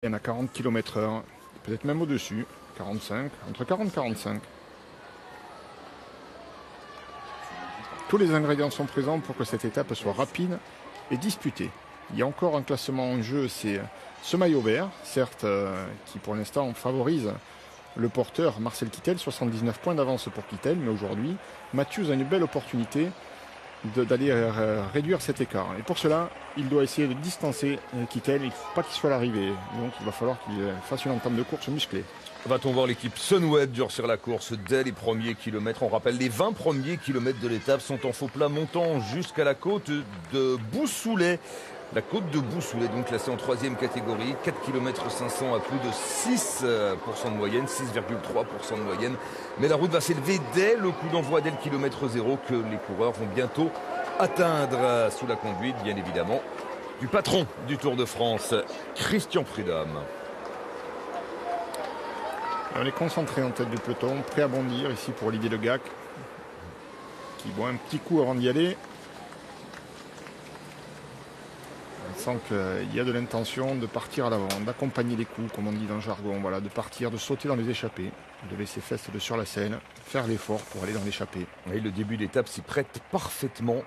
Il y en a 40 km/h, peut-être même au-dessus, 45, entre 40 et 45. Tous les ingrédients sont présents pour que cette étape soit rapide et disputée. Il y a encore un classement en jeu, c'est ce maillot vert, certes, qui pour l'instant favorise le porteur Marcel Kittel, 79 points d'avance pour Kittel, mais aujourd'hui, Matthews a une belle opportunité d'aller réduire cet écart. Et pour cela, il doit essayer de distancer Kittel. Il ne faut pas qu'il soit à l'arrivée. Donc il va falloir qu'il fasse une entame de course musclée. Va-t-on voir l'équipe Sunweb durcir la course dès les premiers kilomètres? On rappelle, les 20 premiers kilomètres de l'étape sont en faux plat montant jusqu'à la côte de Boussoulet. La côte de Boussoulet, donc classée en 3e catégorie, 4 km 500 à plus de 6% de moyenne, 6,3% de moyenne. Mais la route va s'élever dès le coup d'envoi, dès le kilomètre 0, que les coureurs vont bientôt atteindre, sous la conduite, bien évidemment, du patron du Tour de France, Christian Prudhomme. On est concentré en tête du peloton, prêt à bondir ici pour Olivier Le Gac, qui boit un petit coup avant d'y aller. On sent qu'il y a de l'intention de partir à l'avant, d'accompagner les coups, comme on dit dans le jargon, voilà, de partir, de sauter dans les échappées, de laisser fesses sur la selle, faire l'effort pour aller dans l'échappée. Et le début d'étape s'y prête parfaitement,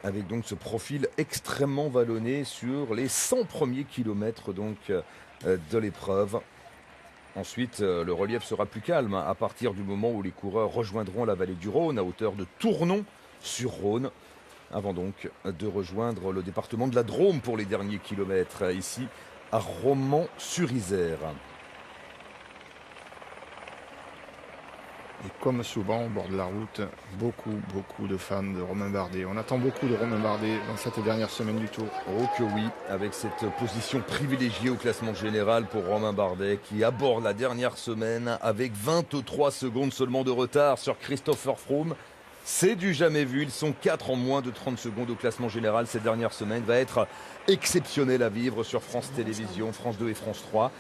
avec donc ce profil extrêmement vallonné sur les 100 premiers kilomètres donc, de l'épreuve. Ensuite, le relief sera plus calme à partir du moment où les coureurs rejoindront la vallée du Rhône à hauteur de Tournon-sur-Rhône, avant donc de rejoindre le département de la Drôme pour les derniers kilomètres, ici à Romans-sur-Isère. Et comme souvent au bord de la route, beaucoup de fans de Romain Bardet. On attend beaucoup de Romain Bardet dans cette dernière semaine du Tour. Oh que oui, avec cette position privilégiée au classement général pour Romain Bardet qui aborde la dernière semaine avec 23 secondes seulement de retard sur Christopher Froome. C'est du jamais vu, ils sont 4 en moins de 30 secondes au classement général cette dernière semaine. Va être exceptionnel à vivre sur France Télévisions, France 2 et France 3.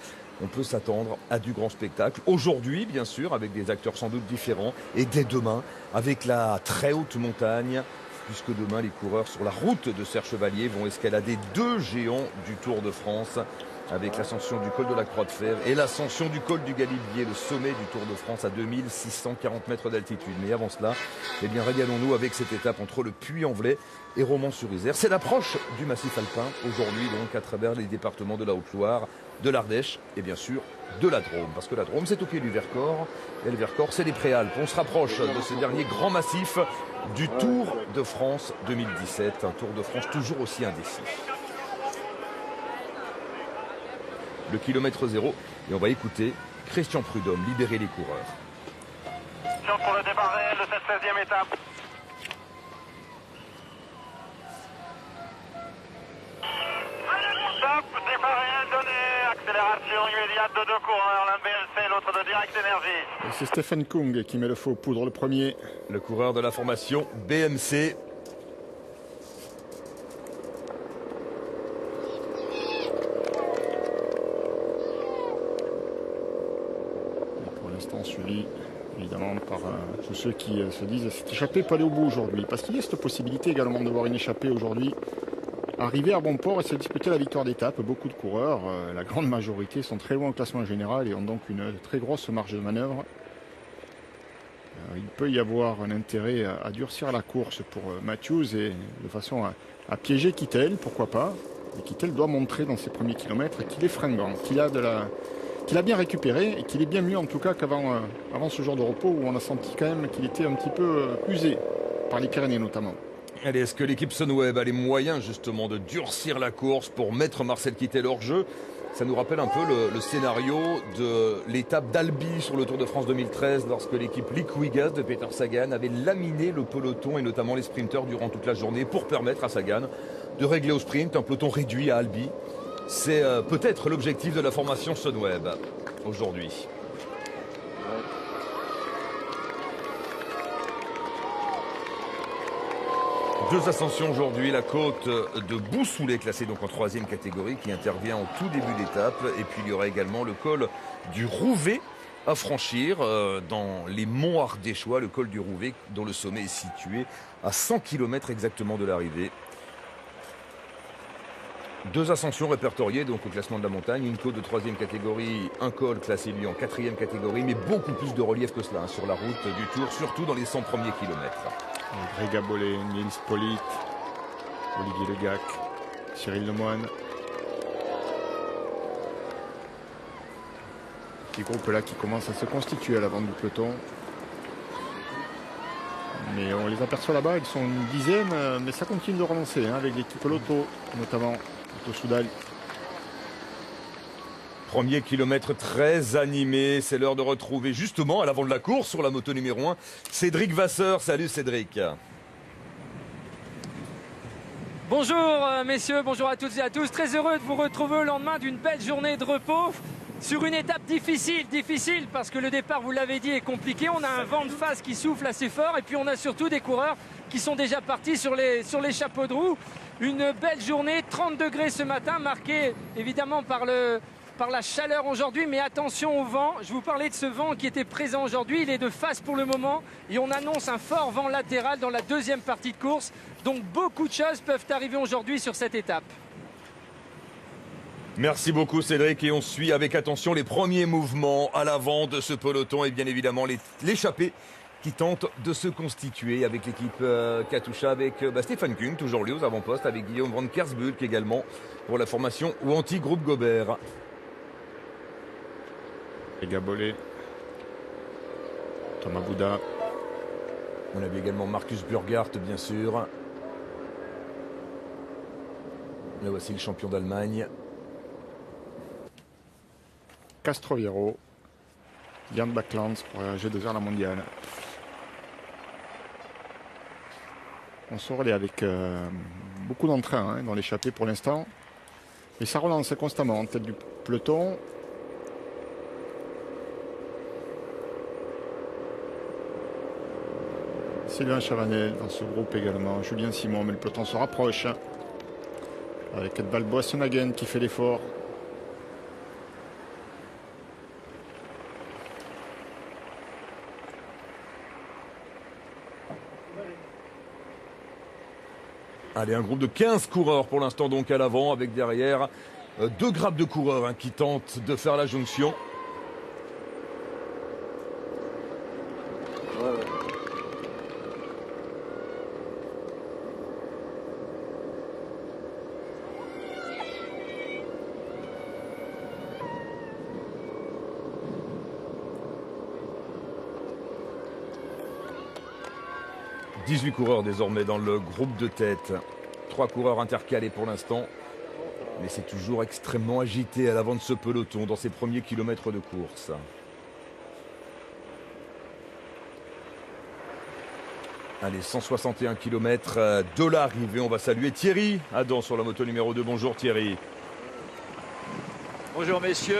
On peut s'attendre à du grand spectacle. Aujourd'hui, bien sûr, avec des acteurs sans doute différents. Et dès demain, avec la très haute montagne, puisque demain, les coureurs sur la route de Serre Chevalier vont escalader 2 géants du Tour de France, avec l'ascension du col de la Croix de Fer et l'ascension du col du Galibier, le sommet du Tour de France à 2640 mètres d'altitude. Mais avant cela, eh bien, régalons-nous avec cette étape entre le Puy-en-Velay et Romans-sur-Isère. C'est l'approche du massif alpin, aujourd'hui donc à travers les départements de la Haute-Loire, de l'Ardèche et bien sûr de la Drôme. Parce que la Drôme, c'est au pied du Vercors et le Vercors, c'est les Préalpes. On se rapproche de ce dernier grand massif du Tour de France 2017. Un Tour de France toujours aussi indécis. Le kilomètre 0 et on va écouter Christian Prudhomme libérer les coureurs. Pour le départ réel de cette 16e étape. Stop, départ réel donné, accélération immédiate de 2 coureurs, l'un de BLC, l'autre de Direct Énergie. C'est Stephen Kung qui met le feu aux poudres, le premier. Le coureur de la formation BMC. Suivi évidemment par tous ceux qui se disent cette échappée peut aller au bout aujourd'hui, parce qu'il y a cette possibilité également de voir une échappée aujourd'hui arriver à bon port et se disputer la victoire d'étape. Beaucoup de coureurs, la grande majorité, sont très loin au classement général et ont donc une très grosse marge de manœuvre. Il peut y avoir un intérêt à durcir la course pour Matthews et de façon à piéger Kittel, pourquoi pas. Et Kittel doit montrer dans ses premiers kilomètres qu'il est fringant, qu'il a bien récupéré et qu'il est bien mieux en tout cas qu'avant avant ce jour de repos où on a senti quand même qu'il était un petit peu usé par les Pyrénées notamment. Allez, est-ce que l'équipe Sunweb a les moyens justement de durcir la course pour mettre Marcel Kittel hors jeu? Ça nous rappelle un peu le scénario de l'étape d'Albi sur le Tour de France 2013 lorsque l'équipe Liquigas de Peter Sagan avait laminé le peloton et notamment les sprinteurs durant toute la journée pour permettre à Sagan de régler au sprint un peloton réduit à Albi. C'est peut-être l'objectif de la formation Sunweb aujourd'hui. Deux ascensions aujourd'hui, la côte de Boussoulet classée donc en 3e catégorie qui intervient en tout début d'étape. Et puis il y aura également le col du Rouvet à franchir dans les monts ardéchois, le col du Rouvet dont le sommet est situé à 100 km exactement de l'arrivée. 2 ascensions répertoriées donc au classement de la montagne, une côte de 3e catégorie, un col classé lui en 4e catégorie, mais beaucoup plus de relief que cela sur la route du Tour, surtout dans les 100 premiers kilomètres. Greg Gabolet, Nils Politt, Olivier Legac, Cyril Lemoine. Petit groupe là qui commence à se constituer à l'avant du peloton. Mais on les aperçoit là-bas, ils sont une dizaine, mais ça continue de relancer avec l'équipe Lotto, notamment Lotto Soudal. Premier kilomètre très animé, c'est l'heure de retrouver justement à l'avant de la course sur la moto numéro 1, Cédric Vasseur. Salut Cédric. Bonjour messieurs, bonjour à toutes et à tous. Très heureux de vous retrouver au lendemain d'une belle journée de repos. Sur une étape difficile parce que le départ, vous l'avez dit, est compliqué. On a un vent de face qui souffle assez fort et puis on a surtout des coureurs qui sont déjà partis sur les chapeaux de roue. Une belle journée, 30 degrés ce matin, marquée évidemment par la chaleur aujourd'hui, mais attention au vent. Je vous parlais de ce vent qui était présent aujourd'hui, il est de face pour le moment et on annonce un fort vent latéral dans la deuxième partie de course. Donc beaucoup de choses peuvent arriver aujourd'hui sur cette étape. Merci beaucoup Cédric et on suit avec attention les premiers mouvements à l'avant de ce peloton et bien évidemment l'échappée qui tente de se constituer avec l'équipe Katusha, avec Stéphane Kung, toujours lui aux avant-postes, avec Guillaume Van Kersbulk également pour la formation ou anti-groupe Gobert. Et Gabolet, Thomas Bouda. On avait également Marcus Burghardt bien sûr. Là voici le champion d'Allemagne. Castroviejo, Jan Backlands pour la G2R la mondiale. On se relaie avec beaucoup d'entrain dans l'échappée pour l'instant. Et ça relance constamment en tête du peloton. Sylvain Chavanel dans ce groupe également. Julien Simon, mais le peloton se rapproche. Avec Valbois Sonagen qui fait l'effort. Allez, un groupe de 15 coureurs pour l'instant donc à l'avant, avec derrière 2 grappes de coureurs qui tentent de faire la jonction. « 18 coureurs désormais dans le groupe de tête. 3 coureurs intercalés pour l'instant. Mais c'est toujours extrêmement agité à l'avant de ce peloton dans ses premiers kilomètres de course. Allez, 161 km de l'arrivée. On va saluer Thierry Adam sur la moto numéro 2. Bonjour Thierry. Bonjour messieurs.